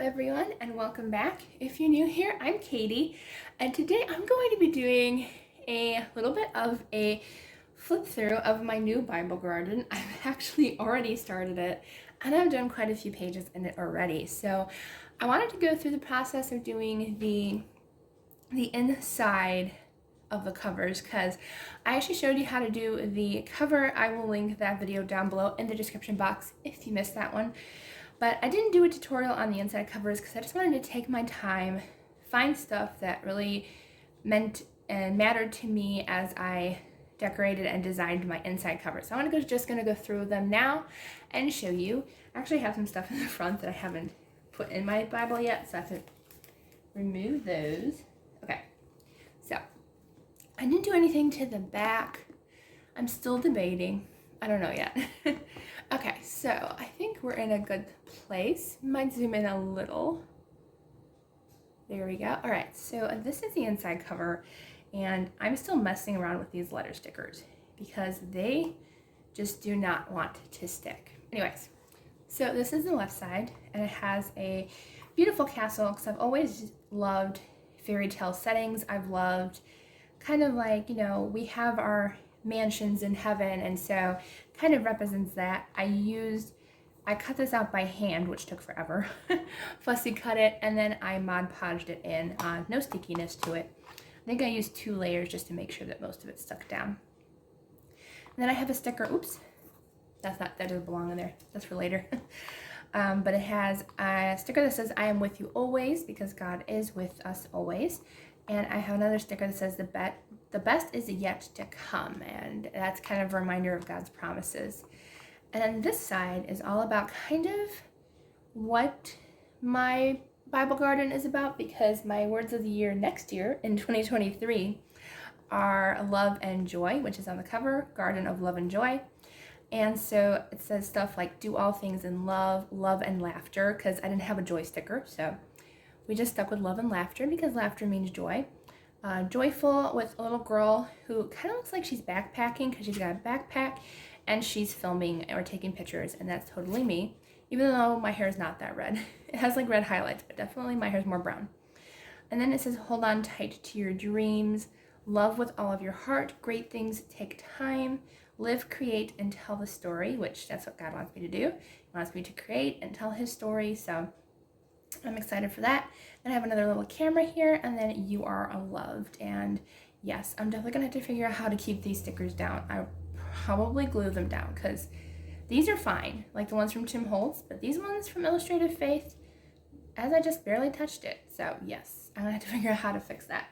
everyone, and welcome back. If you're new here, I'm Katie, and today I'm going to be doing a little bit of a flip through of my new Bible garden. I've actually already started it, and I've done quite a few pages in it already. So I wanted to go through the process of doing the inside of the covers, because I actually showed you how to do the cover. I will link that video down below in the description box if you missed that one. But I didn't do a tutorial on the inside covers because I just wanted to take my time, find stuff that really meant and mattered to me as I decorated and designed my inside covers. So I'm just going to go through them now and show you. I actually have some stuff in the front that I haven't put in my Bible yet, so I have to remove those. Okay, so I didn't do anything to the back. I'm still debating. I don't know yet. Okay, so I think we're in a good place. Might zoom in a little. There we go. All right, so this is the inside cover, and I'm still messing around with these letter stickers because they just do not want to stick. Anyways, so this is the left side, and it has a beautiful castle because I've always loved fairy tale settings. I've loved kind of like, you know, we have our mansions in heaven, and so kind of represents that. I cut this out by hand, which took forever. Fussy cut it, and then I Mod Podged it in. No stickiness to it. I think I used 2 layers just to make sure that most of it stuck down. And then I have a sticker. Oops, that doesn't belong in there. That's for later. But it has a sticker that says, "I am with you always," because God is with us always. And I have another sticker that says, the best is yet to come. And that's kind of a reminder of God's promises. And then this side is all about kind of what my Bible garden is about, because my words of the year next year in 2023 are love and joy, which is on the cover, Garden of Love and Joy. And so it says stuff like do all things in love, love and laughter, because I didn't have a joy sticker. So we just stuck with love and laughter because laughter means joy. Joyful with a little girl who kind of looks like she's backpacking because she's got a backpack and she's filming or taking pictures, and that's totally me, even though my hair is not that red. It has like red highlights, but definitely my hair is more brown. And then it says hold on tight to your dreams, love with all of your heart, great things take time, live, create, and tell the story, which that's what God wants me to do. He wants me to create and tell his story, so I'm excited for that. Then I have another little camera here, and then you are loved. And yes, I'm definitely gonna have to figure out how to keep these stickers down. I probably glue them down because these are fine, like the ones from Tim Holtz, but these ones from Illustrated Faith, as I just barely touched it. So yes, I'm gonna have to figure out how to fix that.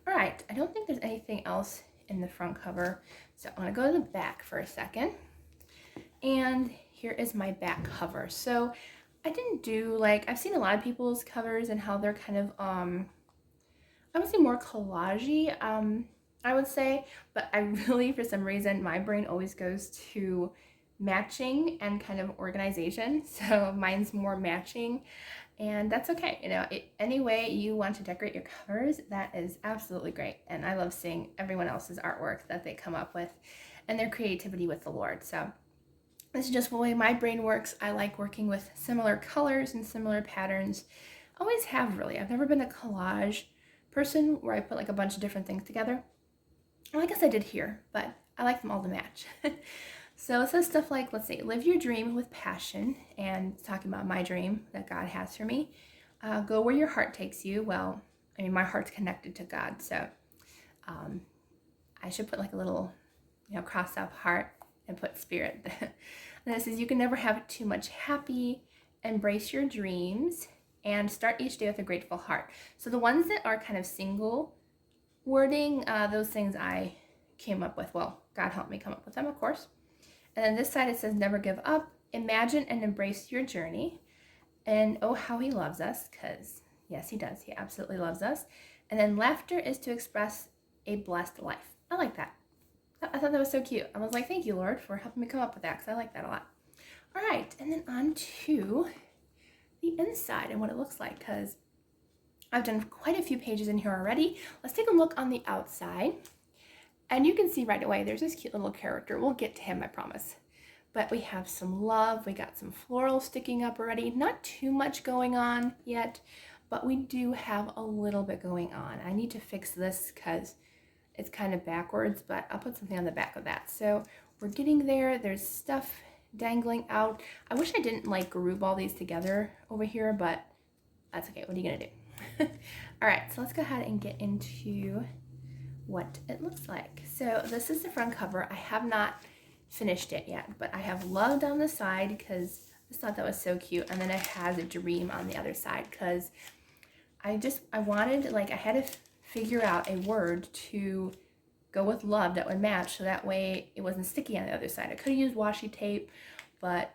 All right, I don't think there's anything else in the front cover, so I'm gonna go to the back for a second. And here is my back cover. So I didn't do, like, I've seen a lot of people's covers and how they're kind of, I would say more collage-y, I would say, but I really, for some reason, my brain always goes to matching and kind of organization, so mine's more matching, and that's okay. You know, any way you want to decorate your covers, that is absolutely great, and I love seeing everyone else's artwork that they come up with and their creativity with the Lord, so this is just the way my brain works. I like working with similar colors and similar patterns. Always have, really. I've never been a collage person where I put like a bunch of different things together. Well, I guess I did here, but I like them all to match. So it says stuff like, let's see, live your dream with passion, and it's talking about my dream that God has for me. Go where your heart takes you. Well, I mean, my heart's connected to God, so I should put like a little, you know, cross up heart and put spirit. And it says you can never have too much happy, embrace your dreams, and start each day with a grateful heart. So the ones that are kind of single wording, those things I came up with. Well, God helped me come up with them, of course. And then this side it says never give up, imagine and embrace your journey, and oh how he loves us, because yes, he does, he absolutely loves us. And then laughter is to express a blessed life. I like that. I thought that was so cute. I was like, thank you, Lord, for helping me come up with that, because I like that a lot. All right, and then on to the inside and what it looks like, because I've done quite a few pages in here already. Let's take a look on the outside. And you can see right away, there's this cute little character. We'll get to him, I promise. but we have some love. We got some floral sticking up already. Not too much going on yet, but we do have a little bit going on. I need to fix this because it's kind of backwards, but I'll put something on the back of that. So we're getting there. There's stuff dangling out. I wish I didn't like group all these together over here, but that's okay. What are you gonna do? All right, so let's go ahead and get into what it looks like. So this is the front cover. I have not finished it yet, but I have love down the side because I just thought that was so cute. And then it has a dream on the other side because I wanted, like, I had to figure out a word to go with love that would match, so that way it wasn't sticky on the other side. I could have used washi tape, but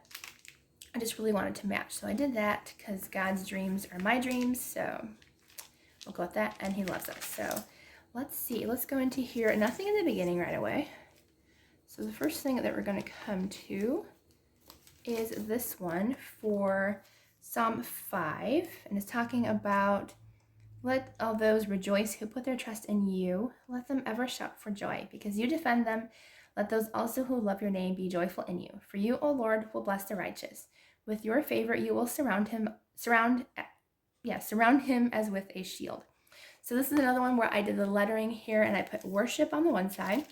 I just really wanted to match. So I did that because God's dreams are my dreams. So we'll go with that, and he loves us. So let's see. Let's go into here. Nothing in the beginning right away. So the first thing that we're going to come to is this one for Psalm 5. And it's talking about, let all those rejoice who put their trust in you. Let them ever shout for joy, because you defend them. Let those also who love your name be joyful in you. For you, O Lord, will bless the righteous. With your favor, you will surround him as with a shield. So this is another one where I did the lettering here, and I put worship on the one side,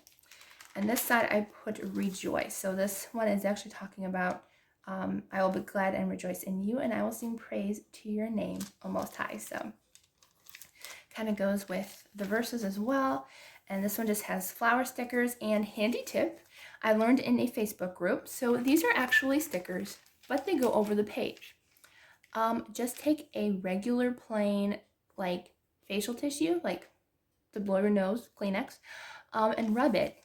and this side I put rejoice. So this one is actually talking about I will be glad and rejoice in you, and I will sing praise to your name, O Most High. So kind of goes with the verses as well. And this one just has flower stickers. And handy tip, I learned in a Facebook group. So these are actually stickers, but they go over the page. Just take a regular plain, like, facial tissue, like to blow your nose, Kleenex, and rub it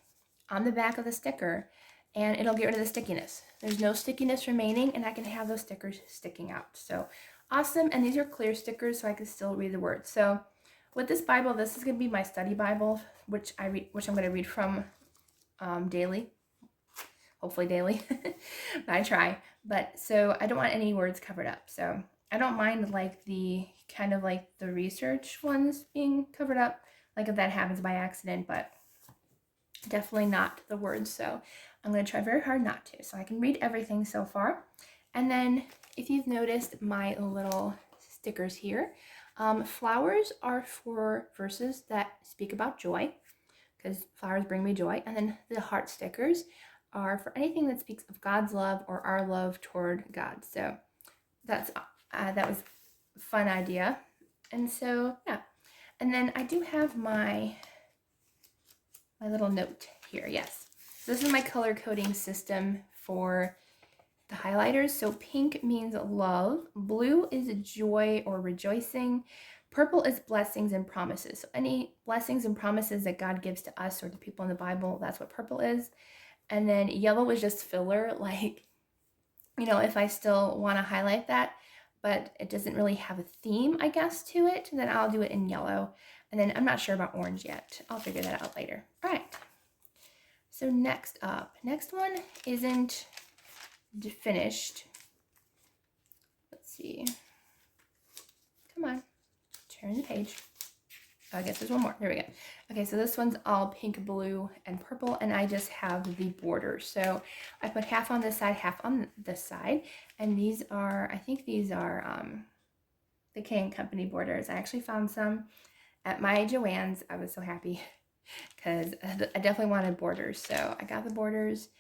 on the back of the sticker, and it'll get rid of the stickiness. There's no stickiness remaining, and I can have those stickers sticking out. So awesome. And these are clear stickers, so I can still read the words. So with this Bible, this is going to be my study Bible, which I'm going to read from daily, hopefully daily. I try, but so I don't want any words covered up. So I don't mind, like, the kind of like the research ones being covered up, like if that happens by accident, but definitely not the words. So I'm going to try very hard not to, so I can read everything so far. And then if you've noticed my little stickers here, flowers are for verses that speak about joy, because flowers bring me joy. And then the heart stickers are for anything that speaks of God's love or our love toward God. So that was a fun idea. And so, yeah. And then I do have my little note here. Yes. So this is my color coding system for the highlighters. So pink means love. Blue is joy or rejoicing. Purple is blessings and promises. So any blessings and promises that God gives to us or to people in the Bible, that's what purple is. And then yellow is just filler, like, if I still want to highlight that, but it doesn't really have a theme, I guess, to it, then I'll do it in yellow. And then I'm not sure about orange yet. I'll figure that out later. All right. So next one isn't finished. Let's see. Come on. Turn the page. Oh, I guess there's one more. There we go. Okay, so this one's all pink, blue, and purple, and I just have the border. So I put half on this side, half on this side, and these are, I think these are the K & Company borders. I actually found some at my Joann's. I was so happy because I definitely wanted borders. So I got the borders,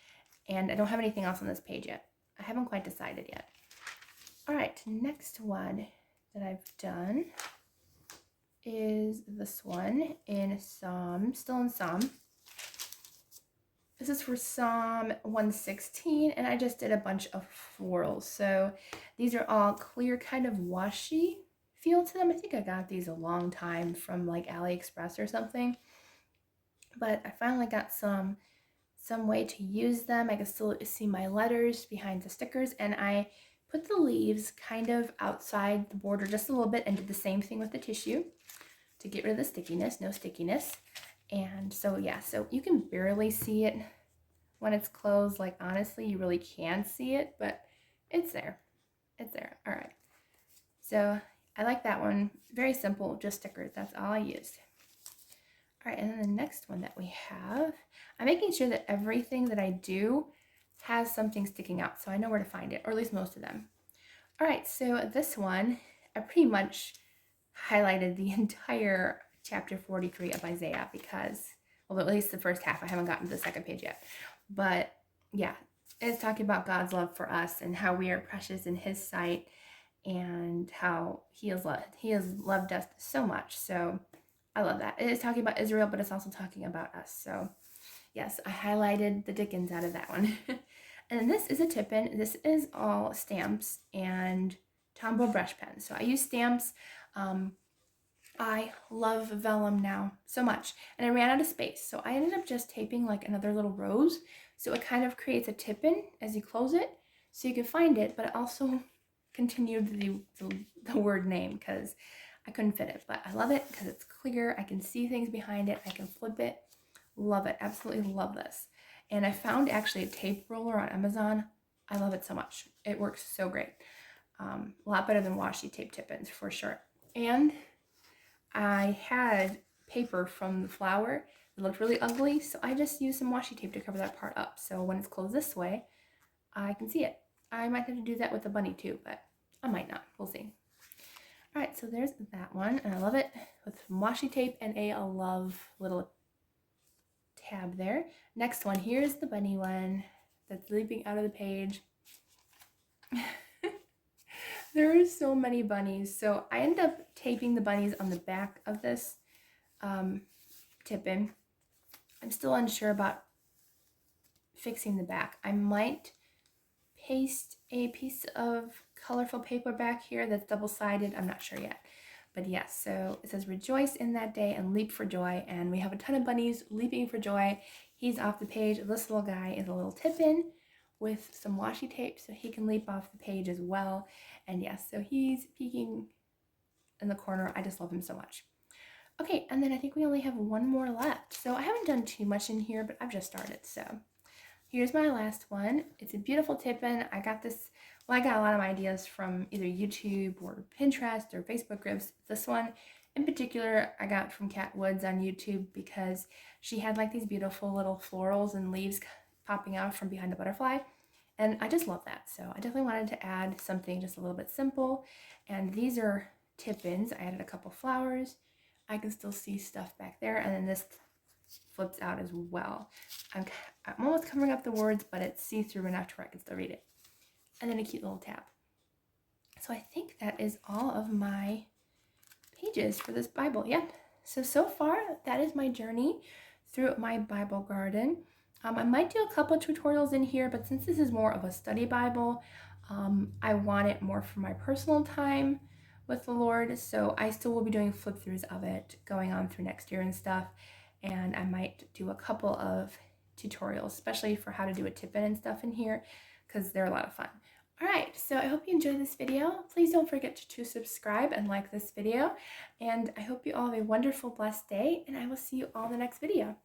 and I don't have anything else on this page yet. I haven't quite decided yet. All right, next one that I've done is this one in Psalm, still in Psalm. This is for Psalm 116, and I just did a bunch of florals. So these are all clear, kind of washy feel to them. I think I got these a long time from like AliExpress or something, but I finally got some way to use them. I can still see my letters behind the stickers, and I put the leaves kind of outside the border just a little bit and did the same thing with the tissue to get rid of the stickiness, no stickiness. And so, yeah, so you can barely see it when it's closed. Like, honestly, you really can see it, but it's there. It's there. All right. So I like that one. Very simple, just stickers. That's all I used. All right, and then the next one that we have, I'm making sure that everything that I do has something sticking out, so I know where to find it, or at least most of them. All right, so this one, I pretty much highlighted the entire chapter 43 of Isaiah because, well, at least the first half. I haven't gotten to the second page yet. But yeah, it's talking about God's love for us and how we are precious in his sight and how he has loved us so much. So I love that. It is talking about Israel, but it's also talking about us. So yes, I highlighted the dickens out of that one. And this is a tip-in. This is all stamps and Tombow brush pens. So I use stamps. I love vellum now so much, and I ran out of space, so I ended up just taping like another little rose, so it kind of creates a tip-in as you close it, so you can find it, but it also continued the word name because I couldn't fit it. But I love it because it's clear. I can see things behind it. I can flip it. Love it. Absolutely love this. And I found actually a tape roller on Amazon. I love it so much. It works so great. A lot better than washi tape tip-ins for sure. And I had paper from the flower. It looked really ugly, so I just used some washi tape to cover that part up. So when it's closed this way, I can see it. I might have to do that with the bunny too, but I might not. We'll see. All right, so there's that one, and I love it with some washi tape and a love little tab there. Next one, here's the bunny one that's leaping out of the page. There are so many bunnies, so I ended up taping the bunnies on the back of this tip-in. I'm still unsure about fixing the back. I might paste a piece of colorful paper back here that's double-sided. I'm not sure yet. But yes, so it says rejoice in that day and leap for joy, and we have a ton of bunnies leaping for joy. He's off the page. This little guy is a little tip-in with some washi tape so he can leap off the page as well. And yes, so he's peeking in the corner. I just love him so much. Okay, and then I think we only have one more left. So I haven't done too much in here, but I've just started. So here's my last one. It's a beautiful tip-in. I got this, well, I got a lot of ideas from either YouTube or Pinterest or Facebook groups. This one in particular, I got from Kat Woods on YouTube because she had like these beautiful little florals and leaves popping out from behind the butterfly. And I just love that. So I definitely wanted to add something just a little bit simple. And these are tip-ins. I added a couple flowers. I can still see stuff back there. And then this flips out as well. I'm almost covering up the words, but it's see-through enough to where I can still read it. And then a cute little tab. So I think that is all of my pages for this Bible. Yep. So far, that is my journey through my Bible garden. I might do a couple tutorials in here, but since this is more of a study Bible, I want it more for my personal time with the Lord. So I still will be doing flip-throughs of it going on through next year and stuff. And I might do a couple of tutorials, especially for how to do a tip-in and stuff in here, because they're a lot of fun. All right, so I hope you enjoyed this video. Please don't forget to subscribe and like this video. And I hope you all have a wonderful, blessed day, and I will see you all in the next video.